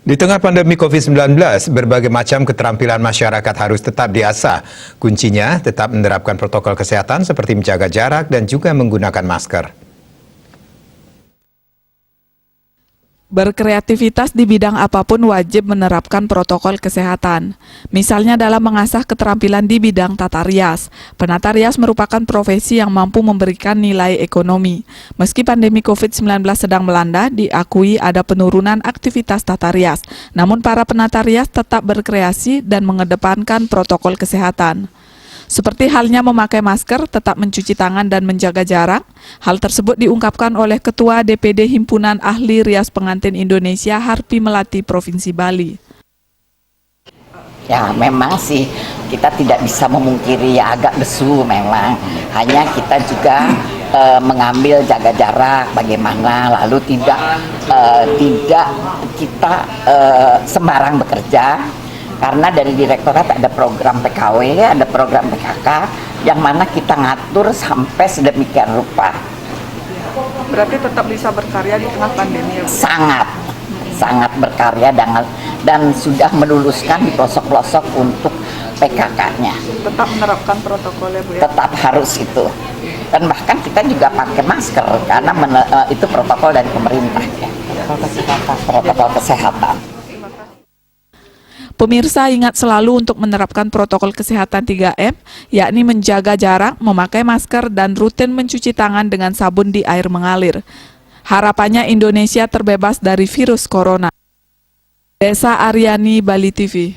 Di tengah pandemi COVID-19, berbagai macam keterampilan masyarakat harus tetap diasah. Kuncinya tetap menerapkan protokol kesehatan seperti menjaga jarak dan juga menggunakan masker. Berkreativitas di bidang apapun wajib menerapkan protokol kesehatan. Misalnya dalam mengasah keterampilan di bidang tata rias. Penata rias merupakan profesi yang mampu memberikan nilai ekonomi. Meski pandemi COVID-19 sedang melanda, diakui ada penurunan aktivitas tata rias. Namun para penata rias tetap berkreasi dan mengedepankan protokol kesehatan. Seperti halnya memakai masker, tetap mencuci tangan dan menjaga jarak. Hal tersebut diungkapkan oleh Ketua DPD Himpunan Ahli Rias Pengantin Indonesia Harpi Melati Provinsi Bali. Ya memang sih kita tidak bisa memungkiri ya agak lesu memang. Hanya kita juga mengambil jaga jarak bagaimana, lalu tidak kita sembarang bekerja. Karena dari direktorat ada program PKW, ada program PKK, yang mana kita ngatur sampai sedemikian rupa. Berarti tetap bisa berkarya di tengah pandemi ya, Bu? Sangat berkarya dan sudah meluluskan di pelosok-pelosok untuk PKK-nya. Tetap menerapkan protokol ya, Bu ya? Tetap harus itu. Dan bahkan kita juga pakai masker, karena itu protokol dari pemerintah. Ya. Protokol kesehatan. Pemirsa ingat selalu untuk menerapkan protokol kesehatan 3M, yakni menjaga jarak, memakai masker, dan rutin mencuci tangan dengan sabun di air mengalir. Harapannya Indonesia terbebas dari virus corona. Desa Aryani, Bali TV.